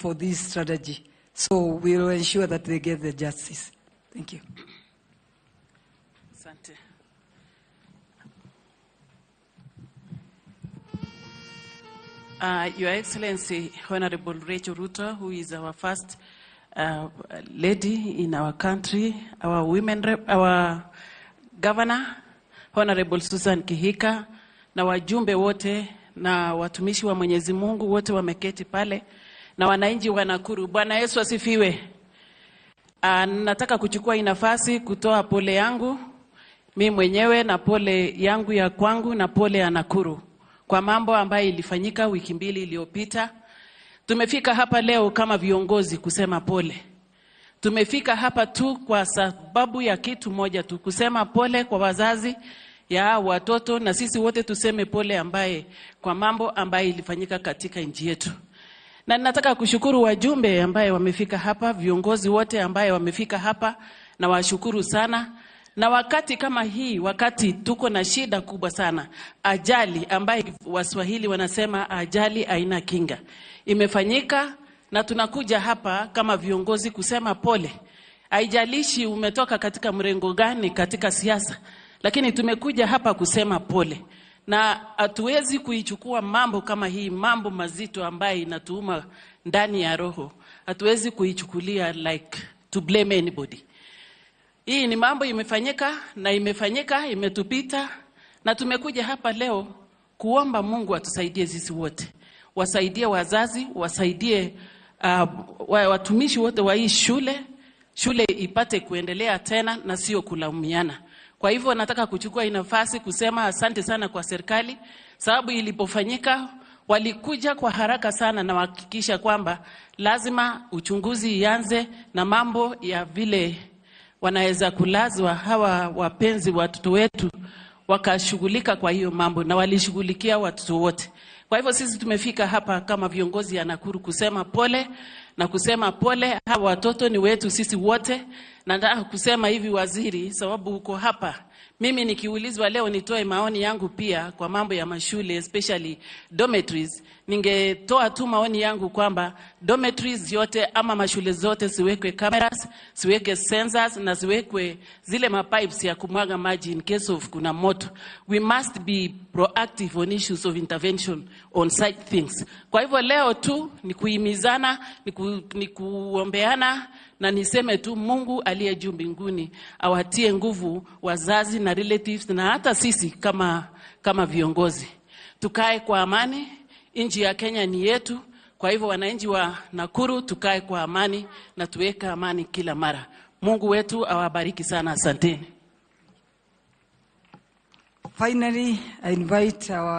for this strategy. So we will ensure that they get the justice. Thank you. Asante. Your Excellency, Honorable Rachel Ruto, who is our first lady in our country, our women rep, our governor, Honorable Susan Kihika, na wajumbe wote na watumishi wa Mwenyezi Mungu wote wameketi pale, na wananchi wa Nakuru. Bwana Yesu asifiwe. Nataka kuchukua nafasi kutoa pole yangu mimi mwenyewe na pole yangu ya kwangu na pole ya Nakuru kwa mambo ambayo ilifanyika wiki mbili iliyopita. Tumefika hapa leo kama viongozi kusema pole. Tumefika hapa tu kwa sababu ya kitu moja tu, kusema pole kwa wazazi ya watoto, na sisi wote tuseme pole ambaye kwa mambo ambayo ilifanyika katika nchi yetu. Na nataka kushukuru wajumbe ambaye wamefika hapa, viongozi wote ambaye wamefika hapa, na washukuru sana. Na wakati kama hii, wakati tuko na shida kubwa sana, ajali ambaye Waswahili wanasema ajali haina kinga, imefanyika, na tunakuja hapa kama viongozi kusema pole. Haijalishi umetoka katika mrengo gani katika siasa, lakini tumekuja hapa kusema pole. Na hatuwezi kuichukua mambo kama hii, mambo mazito ambaye inatuuma ndani ya roho, hatuwezi kuichukulia like to blame anybody. Hii ni mambo imefanyika na imefanyika, imetupita, na tumekuja hapa leo kuomba Mungu atusaidie sisi wote. Wasaidie wazazi, wasaidie watumishi wote wa hii shule ipate kuendelea tena na sio kulaumiana. Kwa hivyo nataka kuchukua nafasi kusema asante sana kwa serikali, sababu ilipofanyika walikuja kwa haraka sana na wahakikisha kwamba lazima uchunguzi ianze na mambo ya vile wanaweza kulazwa hawa wapenzi watoto wetu, wakashughulika kwa hiyo mambo na walishughulikia watoto wote. Kwa hivyo sisi tumefika hapa kama viongozi ya Nakuru kusema pole, na kusema pole, hawa watoto ni wetu sisi wote. Na nataka kusema hivi waziri, sababu uko hapa, mimi nikiulizwa leo nitoe maoni yangu pia kwa mambo ya mashule, especially dormitories, ningetoa tu maoni yangu kwamba dormitories yote ama mashule zote siwekwe cameras, siweke sensors, na siwekwe zile mapipes ya kumwaga maji in case of kuna moto. We must be proactive on issues of intervention on such things. Kwa hivyo leo tu ni kuhimizana, ni kuombeana, na niseme tu Mungu aliye juu mbinguni awatie nguvu wazazi na relatives, na hata sisi kama viongozi. Tukae kwa amani, nchi ya Kenya ni yetu. Kwa hivyo wananchi wa Nakuru tukae kwa amani na tuweke amani kila mara. Mungu wetu awabariki sana, asanteni. Finally, I invite our